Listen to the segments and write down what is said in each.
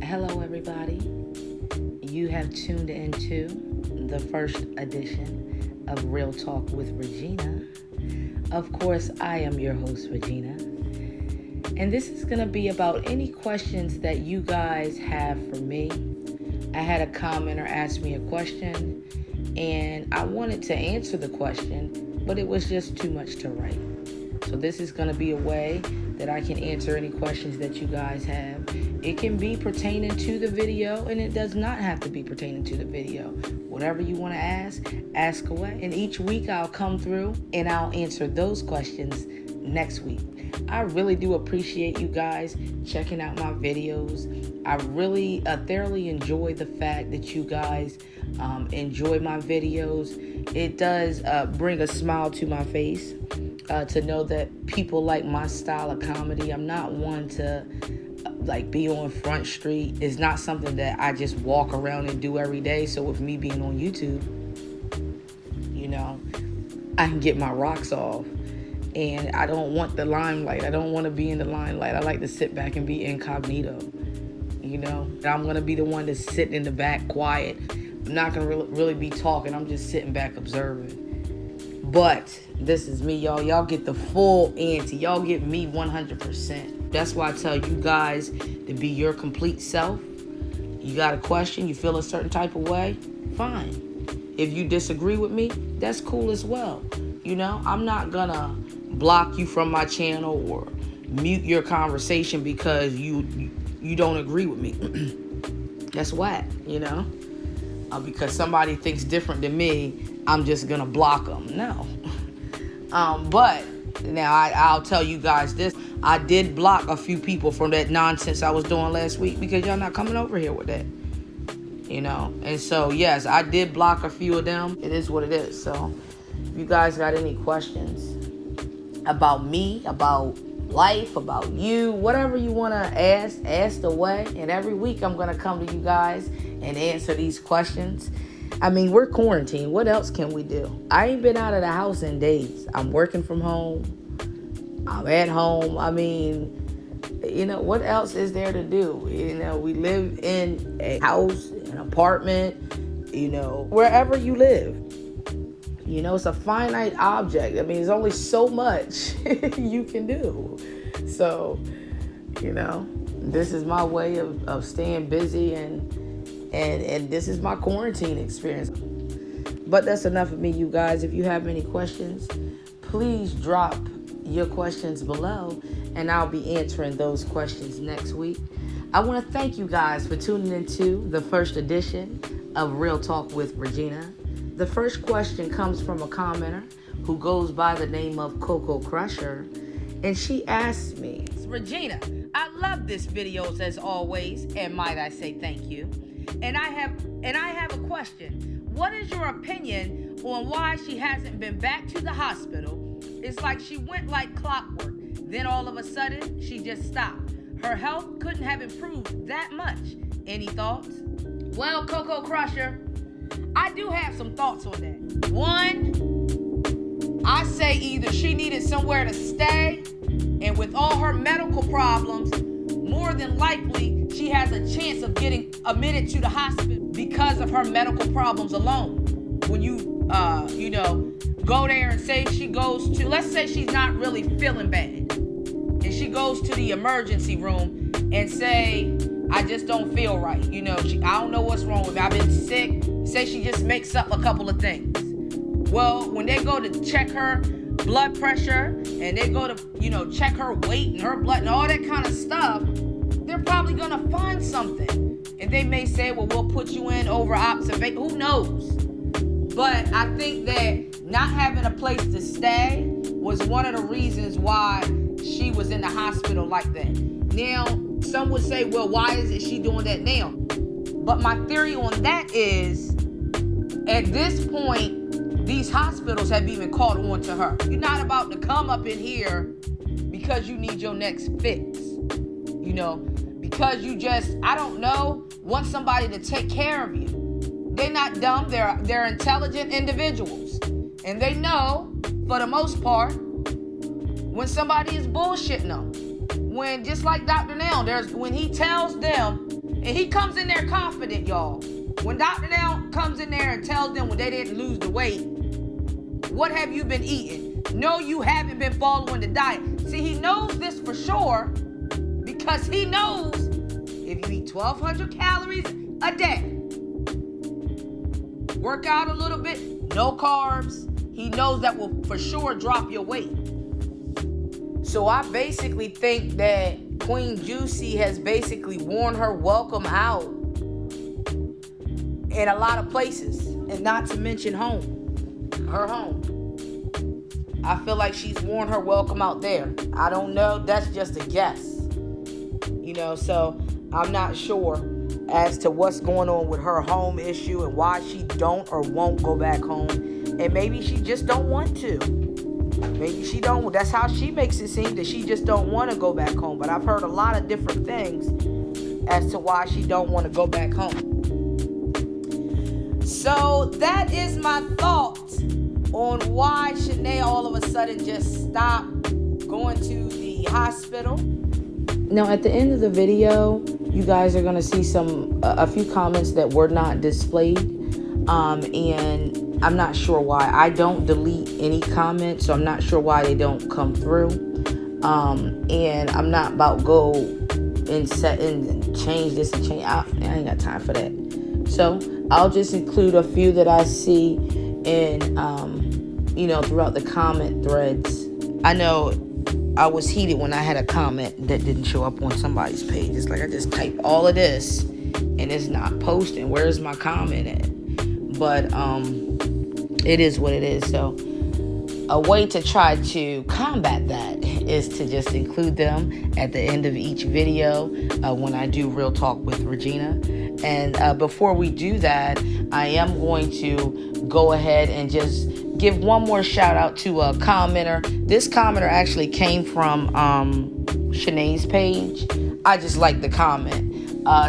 Hello, everybody. You have tuned into the first edition of Real Talk with Regina. Of course, I am your host, Regina. And this is going to be about any questions that you guys have for me. I had a commenter ask me a question, and I wanted to answer the question, but it was just too much to write. So this is going to be a way that I can answer any questions that you guys have. It can be pertaining to the video, and it does not have to be pertaining to the video. Whatever you want to ask away. And each week I'll come through and I'll answer those questions next week. I really do appreciate you guys checking out my videos. I really thoroughly enjoy the fact that you guys enjoy my videos. It does bring a smile to my face to know that people like my style of comedy. I'm not one to be on Front Street. It's not something that I just walk around and do every day. So with me being on YouTube, I can get my rocks off. And I don't want the limelight. I don't want to be in the limelight. I like to sit back and be incognito. I'm going to be the one that's sitting in the back quiet. I'm not going to really be talking. I'm just sitting back observing. But this is me, y'all. Y'all get the full ante. Y'all get me 100%. That's why I tell you guys to be your complete self. You got a question, you feel a certain type of way, fine. If you disagree with me, that's cool as well. I'm not gonna block you from my channel or mute your conversation because you don't agree with me. That's whack, because somebody thinks different than me, I'm just gonna block them. No. But now I'll tell you guys this. I did block a few people from that nonsense I was doing last week because y'all not coming over here with that. And so, yes, I did block a few of them. It is what it is. So if you guys got any questions about me, about life, about you, whatever you want to ask away. And every week I'm going to come to you guys and answer these questions. We're quarantined. What else can we do? I ain't been out of the house in days. I'm working from home. I'm at home. What else is there to do? We live in a house, an apartment, wherever you live. It's a finite object. There's only so much you can do. So, this is my way of staying busy and this is my quarantine experience. But that's enough of me, you guys. If you have any questions, please drop your questions below, and I'll be answering those questions next week. I want to thank you guys for tuning into the first edition of Real Talk with Regina. The first question comes from a commenter who goes by the name of Coco Crusher, and she asked me, Regina, I love this videos as always, and might I say thank you. And I have a question. What is your opinion on why she hasn't been back to the hospital? It's like she went like clockwork. Then all of a sudden, she just stopped. Her health couldn't have improved that much. Any thoughts? Well, Coco Crusher, I do have some thoughts on that. One, I say either she needed somewhere to stay, and with all her medical problems, more than likely, she has a chance of getting admitted to the hospital because of her medical problems alone. When you, go there and say she goes to, let's say she's not really feeling bad, and she goes to the emergency room and say, I just don't feel right. I don't know what's wrong with me. I've been sick. Say she just makes up a couple of things. Well, when they go to check her blood pressure and they go to, check her weight and her blood and all that kind of stuff, they're probably going to find something. And they may say, well, we'll put you in over observation. Who knows? But I think that not having a place to stay was one of the reasons why she was in the hospital like that. Now, some would say, well, why is she doing that now? But my theory on that is, at this point, these hospitals have even caught on to her. You're not about to come up in here because you need your next fix. Because you just, I don't know, want somebody to take care of you. They're not dumb. They're intelligent individuals. And they know, for the most part, when somebody is bullshitting them. When, just like Dr. Now, when he tells them And he comes in there confident, y'all. When Dr. Now comes in there and tells them when they didn't lose the weight, what have you been eating? No, you haven't been following the diet. See, he knows this for sure because he knows if you eat 1,200 calories a day, work out a little bit, no carbs, he knows that will for sure drop your weight. So I basically think that Queen Juicy has basically worn her welcome out in a lot of places, and not to mention her home. I feel like she's worn her welcome out there. I don't know. That's just a guess. So I'm not sure as to what's going on with her home issue and why she don't or won't go back home. And maybe she just don't want to. Maybe she don't. That's how she makes it seem, that she just don't want to go back home. But I've heard a lot of different things as to why she don't want to go back home. So that is my thoughts on why Shanae all of a sudden just stopped going to the hospital. Now, at the end of the video, you guys are going to see a few comments that were not displayed. And I'm not sure why. I don't delete any comments, so I'm not sure why they don't come through. And I'm not about to go and set and change this and change. I ain't got time for that. So I'll just include a few that I see in, throughout the comment threads. I know I was heated when I had a comment that didn't show up on somebody's page. It's like I just type all of this and it's not posting. Where's my comment at? But it is what it is. So a way to try to combat that is to just include them at the end of each video when I do Real Talk with Regina. And before we do that, I am going to go ahead and just give one more shout out to a commenter. This commenter actually came from Shanae's page. I just like the comment.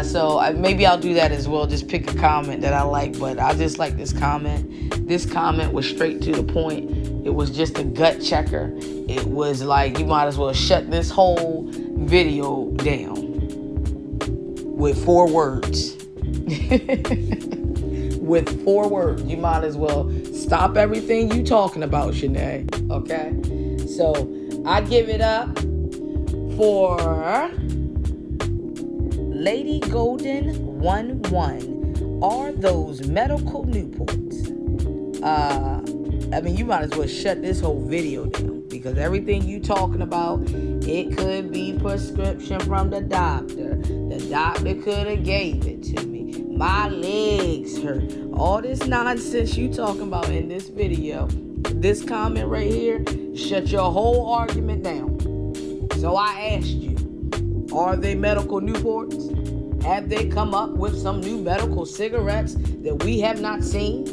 So maybe I'll do that as well. Just pick a comment that I like, but I just like this comment. This comment was straight to the point. It was just a gut checker. It was like, you might as well shut this whole video down with 4 words. With 4 words. You might as well stop everything you talking about, Shanae. Okay? So I give it up for Lady Golden 11. Are those medical Newports? You might as well shut this whole video down, because everything you talking about, it could be prescription from the doctor. The doctor could have gave it to me. My legs hurt. All this nonsense you talking about in this video, this comment right here, shut your whole argument down. So I asked you, are they medical Newports? Have they come up with some new medical cigarettes that we have not seen?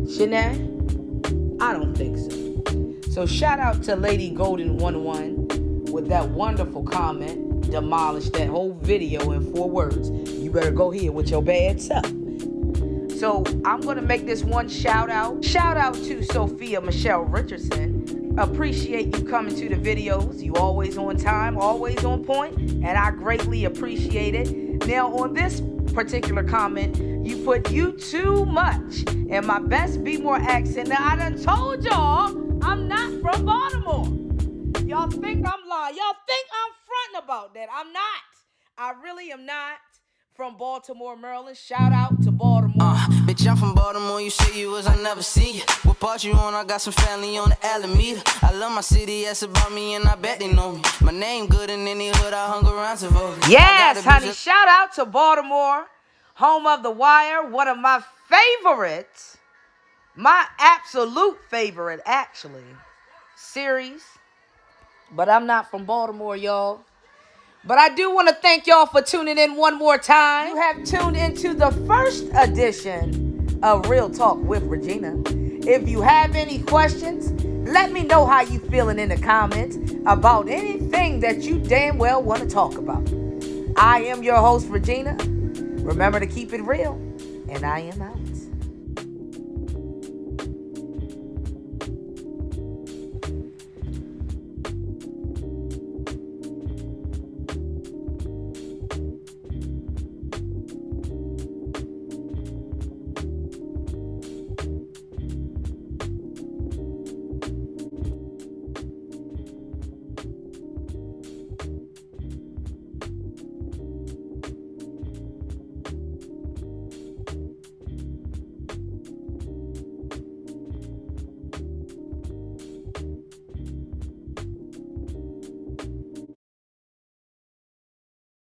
Shanae? I don't think so. So shout out to Lady Golden 11 with that wonderful comment. Demolished that whole video in 4 words. You better go here with your bad self. So I'm going to make this one shout out. Shout out to Sophia Michelle Richardson. Appreciate you coming to the videos. You always on time, always on point, and I greatly appreciate it. Now on this particular comment, you put "you too much" in my best Be More accent. Now I done told y'all I'm not from Baltimore. Y'all think I'm lying. Y'all think I'm fronting about that. I'm not. I really am not from Baltimore, Maryland. Shout out to Baltimore. Bitch, I'm from Baltimore. You say you was, I never see you. What part you on? I got some family on the Alameda. I love my city, that's about me, and I bet they know me. My name good in any hood I hung around to vote. Yes, honey. Shout out to Baltimore, home of The Wire. One of my favorites, my absolute favorite, actually, series. But I'm not from Baltimore, y'all. But I do want to thank y'all for tuning in one more time. You have tuned into the first edition of Real Talk with Regina. If you have any questions, let me know how you feeling in the comments about anything that you damn well want to talk about. I am your host, Regina. Remember to keep it real, and I am out.